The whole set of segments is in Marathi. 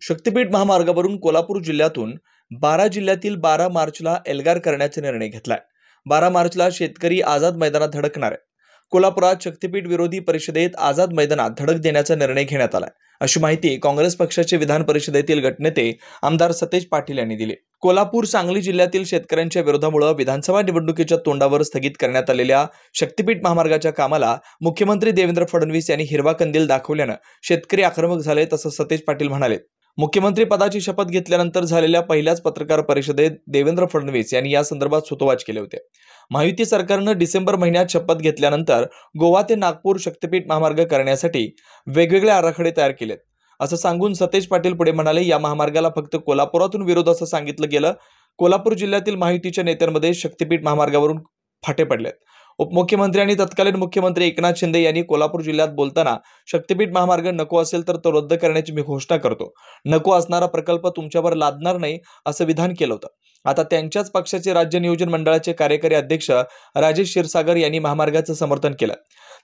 शक्तीपीठ महामार्गावरून कोल्हापूर जिल्ह्यातून 12 जिल्ह्यातील 12 मार्चला एल्गार करण्याचा निर्णय घेतलाय। 12 मार्चला शेतकरी आझाद मैदानात धडकणार आहे। कोल्हापुरात शक्तीपीठ विरोधी परिषदेत आझाद मैदानात धडक देण्याचा निर्णय घेण्यात आलाय, अशी माहिती काँग्रेस पक्षाचे विधान परिषदेतील गटनेते आमदार सतेज पाटील यांनी दिली। कोल्हापूर सांगली जिल्ह्यातील शेतकऱ्यांच्या विरोधामुळे विधानसभा निवडणुकीच्या तोंडावर स्थगित करण्यात आलेल्या शक्तीपीठ महामार्गाच्या कामाला मुख्यमंत्री देवेंद्र फडणवीस यांनी हिरवा कंदील दाखवल्याने शेतकरी आक्रमक झाले, तसं सतेज पाटील म्हणाले। मुख्यमंत्री पदाची शपथ घेतल्यानंतर झालेल्या पहिल्याच पत्रकार परिषदेत देवेंद्र फडणवीस यांनी या संदर्भात सूतोवाच केले होते। महायुती सरकारनं डिसेंबर महिन्यात शपथ घेतल्यानंतर गोवा ते नागपूर शक्तीपीठ महामार्ग करण्यासाठी वेगवेगळे आराखडे तयार केलेत, असं सांगून सतेज पाटील पुढे म्हणाले, या महामार्गाला फक्त कोल्हापुरातून विरोध असं सांगितलं गेलं। कोल्हापूर जिल्ह्यातील महायुतीच्या नेत्यांमध्ये शक्तीपीठ महामार्गावरून फाटे पडलेत। उपमुख्यमंत्री आणि तत्कालीन मुख्यमंत्री एकनाथ शिंदे यांनी कोल्हापूर जिल्ह्यात बोलताना शक्तीपीठ महामार्ग नको असेल तर तो रद्द करण्याची मी घोषणा करतो, नको असणारा प्रकल्प तुमच्यावर लादणार नाही, असं विधान केलं होतं। आता त्यांच्याच पक्षाचे राज्य नियोजन मंडळाचे कार्यकारी अध्यक्ष राजेश क्षीरसागर यांनी महामार्गाचं समर्थन केलं,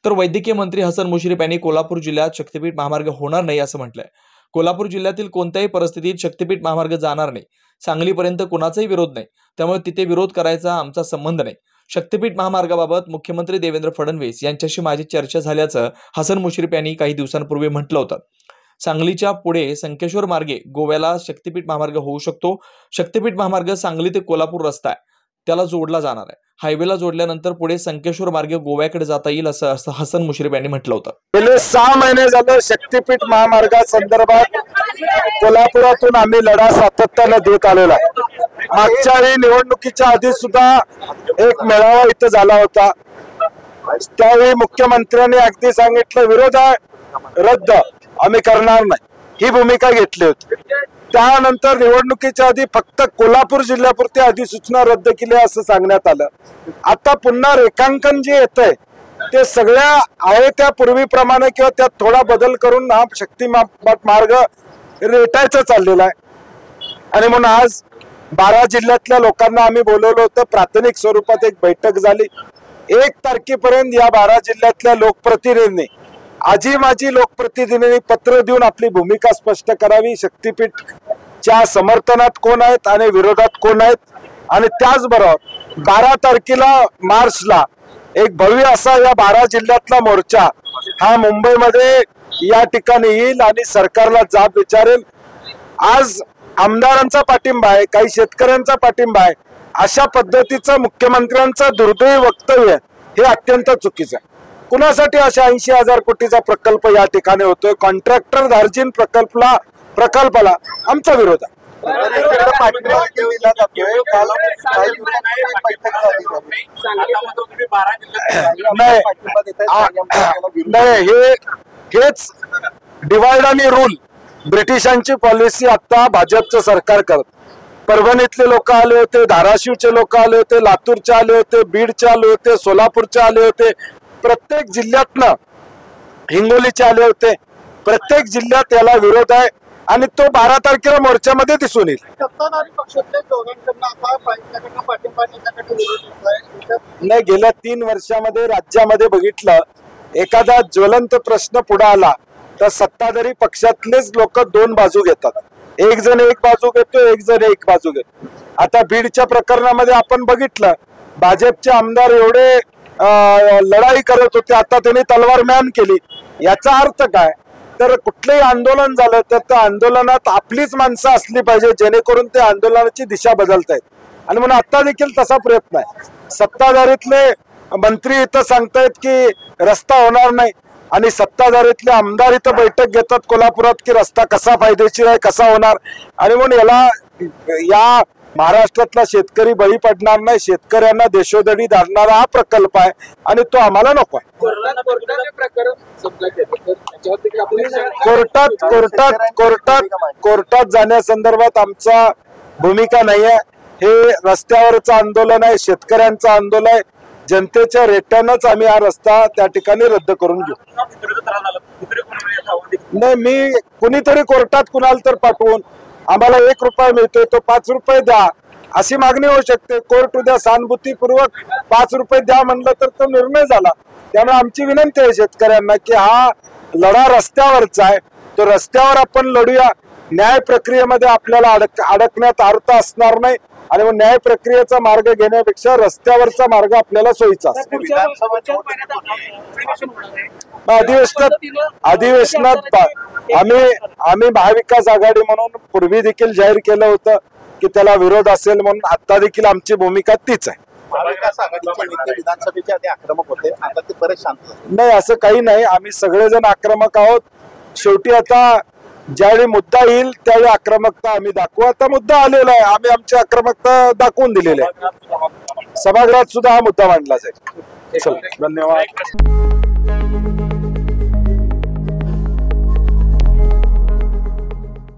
तर वैद्यकीय मंत्री हसन मुश्रीफ यांनी कोल्हापूर जिल्ह्यात शक्तीपीठ महामार्ग होणार नाही असं म्हटलंय। कोल्हापूर जिल्ह्यातील कोणत्याही परिस्थितीत शक्तीपीठ महामार्ग जाणार नाही। सांगलीपर्यंत कोणाचाही विरोध नाही, त्यामुळे तिथे विरोध करायचा आमचा संबंध नाही। शक्तीपीठ महामार्गाबाबत मुख्यमंत्री देवेंद्र फडणवीस यांच्याशी माझी चर्चा झाल्याचं हसन मुश्रीफ यांनी काही दिवसांपूर्वी म्हटलं होतं। सांगलीच्या पुढे संकेश्वर मार्गे गोव्याला शक्तीपीठ महामार्ग होऊ शकतो। शक्तीपीठ महामार्ग सांगली ते कोल्हापूर रस्ता आहे, त्याला जोडला जाणार आहे। हायवेला जोडल्यानंतर पुढे संकेश्वर मार्गे गोव्याकडे जाता येईल, असं हसन मुश्रीफ यांनी म्हटलं होतं। गेले 6 महिने झाले शक्तीपीठ महामार्गासंदर्भात कोल्हापुरातून आम्ही लढा सातत्याने देत आलेला आहे। मागच्या वेळी निवडणुकीच्या आधी सुद्धा एक मेळावा इथं झाला होता, त्यावेळी मुख्यमंत्र्यांनी अगदी सांगितलं विरोध आहे, रद्द आम्ही करणार नाही, ही भूमिका घेतली होती। त्यानंतर निवडणुकीच्या आधी फक्त कोल्हापूर जिल्ह्यापुरती अधिसूचना रद्द केली असं सांगण्यात आलं। आता पुन्हा रेखांकन जे येतंय ते सगळ्या आहे त्या पूर्वीप्रमाणे किंवा त्यात थोडा बदल करून हा शक्ती मार्ग रेटायचा चाललेला आहे। आणि म्हणून आज 12 जिल्ह्यातल्या लोकांना आम्ही बोलवलं होतं, प्राथमिक स्वरूपात एक बैठक झाली। 1 तारखेपर्यंत या 12 जिल्ह्यातल्या लोकप्रतिनिधींनी आजी माजी लोकप्रतिनिधींनी पत्र देऊन आपली भूमिका स्पष्ट करावी, शक्तीपीठच्या समर्थनात कोण आहेत आणि विरोधात कोण आहेत। आणि त्याचबरोबर 12 तारखेला मार्चला एक भव्य असा या 12 जिल्ह्यातला मोर्चा हा मुंबईमध्ये या ठिकाणी येईल आणि सरकारला जाब विचारेल। आज आमदारांचा पाठिंबा आहे, काही शेतकऱ्यांचा पाठिंबा आहे, अशा पद्धतीचं मुख्यमंत्र्यांचं दुर्दैवी वक्तव्य हे अत्यंत चुकीचं आहे। कुणासाठी अशा 80,000 कोटीचा प्रकल्प या ठिकाणी होतोय? कॉन्ट्रॅक्टर धार्जिन प्रकल्पाला आमचा विरोध आहे। हेच डिवाइड आणि रूल ब्रिटिशांची पॉलिसी आता भाजपचं सरकार करत। परभणीतले लोक आले होते, धाराशिवचे लोक आले होते, लातूरचे आले होते, बीडचे आले होते, सोलापूरचे आले होते, प्रत्येक जिल्ह्यातनं हिंगोलीचे आले होते। प्रत्येक जिल्ह्यात याला विरोध आहे आणि तो 12 तारखेला मोर्चामध्ये दिसून येईल। नाही, गेल्या 3 वर्षामध्ये राज्यामध्ये बघितलं, एखादा ज्वलंत प्रश्न पुढे आला तर सत्ताधारी पक्षातलेच लोक 2 बाजू घेतात। एक जण एक बाजू घेतो, एक जण एक बाजू घेतो। आता बीडच्या प्रकरणामध्ये आपण बघितलं, भाजपचे आमदार एवढे लढाई करत होते, आता त्यांनी तलवार म्यान केली। याचा अर्थ काय? तर कुठलंही आंदोलन झालं तर त्या आंदोलनात आपलीच माणसं असली पाहिजे, जेणेकरून ते आंदोलनाची दिशा बदलतायत। आणि म्हणून आता देखील तसा प्रयत्न आहे। सत्ताधारीतले मंत्री इथं सांगतायत की रस्ता होणार नाही आणि सत्ताधारीतले आमदार इथं बैठक घेतात कोल्हापुरात की रस्ता कसा फायदेशीर आहे, कसा होणार। आणि म्हणून याला या महाराष्ट्रातला शेतकरी बळी पडणार नाही। शेतकऱ्यांना देशोधडी धरणारा हा प्रकल्प आहे आणि तो आम्हाला नको आहे। कोर्टात जाण्यासंदर्भात आमचा भूमिका नाही आहे। हे रस्त्यावरचं आंदोलन आहे, शेतकऱ्यांचं आंदोलन आहे, जनतेच्या रेट्यानंच आम्ही हा रस्ता त्या ठिकाणी रद्द करून घेऊ। नाही, मी कुणीतरी कोर्टात कुणाला तर पाठवून आम्हाला 1 रुपया मिळतोय तो 5 रुपये द्या अशी मागणी होऊ शकते। कोर्ट उद्या सहानुभूतीपूर्वक 5 रुपये द्या म्हणलं तर तो निर्णय झाला। त्यामुळे आमची विनंती आहे शेतकऱ्यांना की हा लढा रस्त्यावरचा आहे, तो रस्त्यावर आपण लढूया। न्याय प्रक्रियेमध्ये आपल्याला अडकण्यात अर्थ असणार नाही आणि मग न्याय प्रक्रियेचा मार्ग घेण्यापेक्षा रस्त्यावरचा मार्ग आपल्याला सोयीचा असतो. अधिवेशनात आम्ही महाविकास आघाडी म्हणून पूर्वी देखील जाहीर केलं होतं की त्याला विरोध असेल म्हणून. आता देखील आमची भूमिका तीच आहे. महाविकास आघाडीचे नेते विधानसभेच्या आधी आक्रमक होते, आता ते बरेच शांत झाले. नाही, असं काही नाही. आम्ही सगळेजण आक्रमक आहोत. शेवटी आता ज्यावेळी मुद्दा येईल त्यावेळी आक्रमकता आम्ही दाखवू. आता मुद्दा आलेला आहे, आम्ही आमची आक्रमकता दाखवून दिलेली आहे. सभागृहात सुद्धा हा मुद्दा मांडला जाईल. धन्यवाद.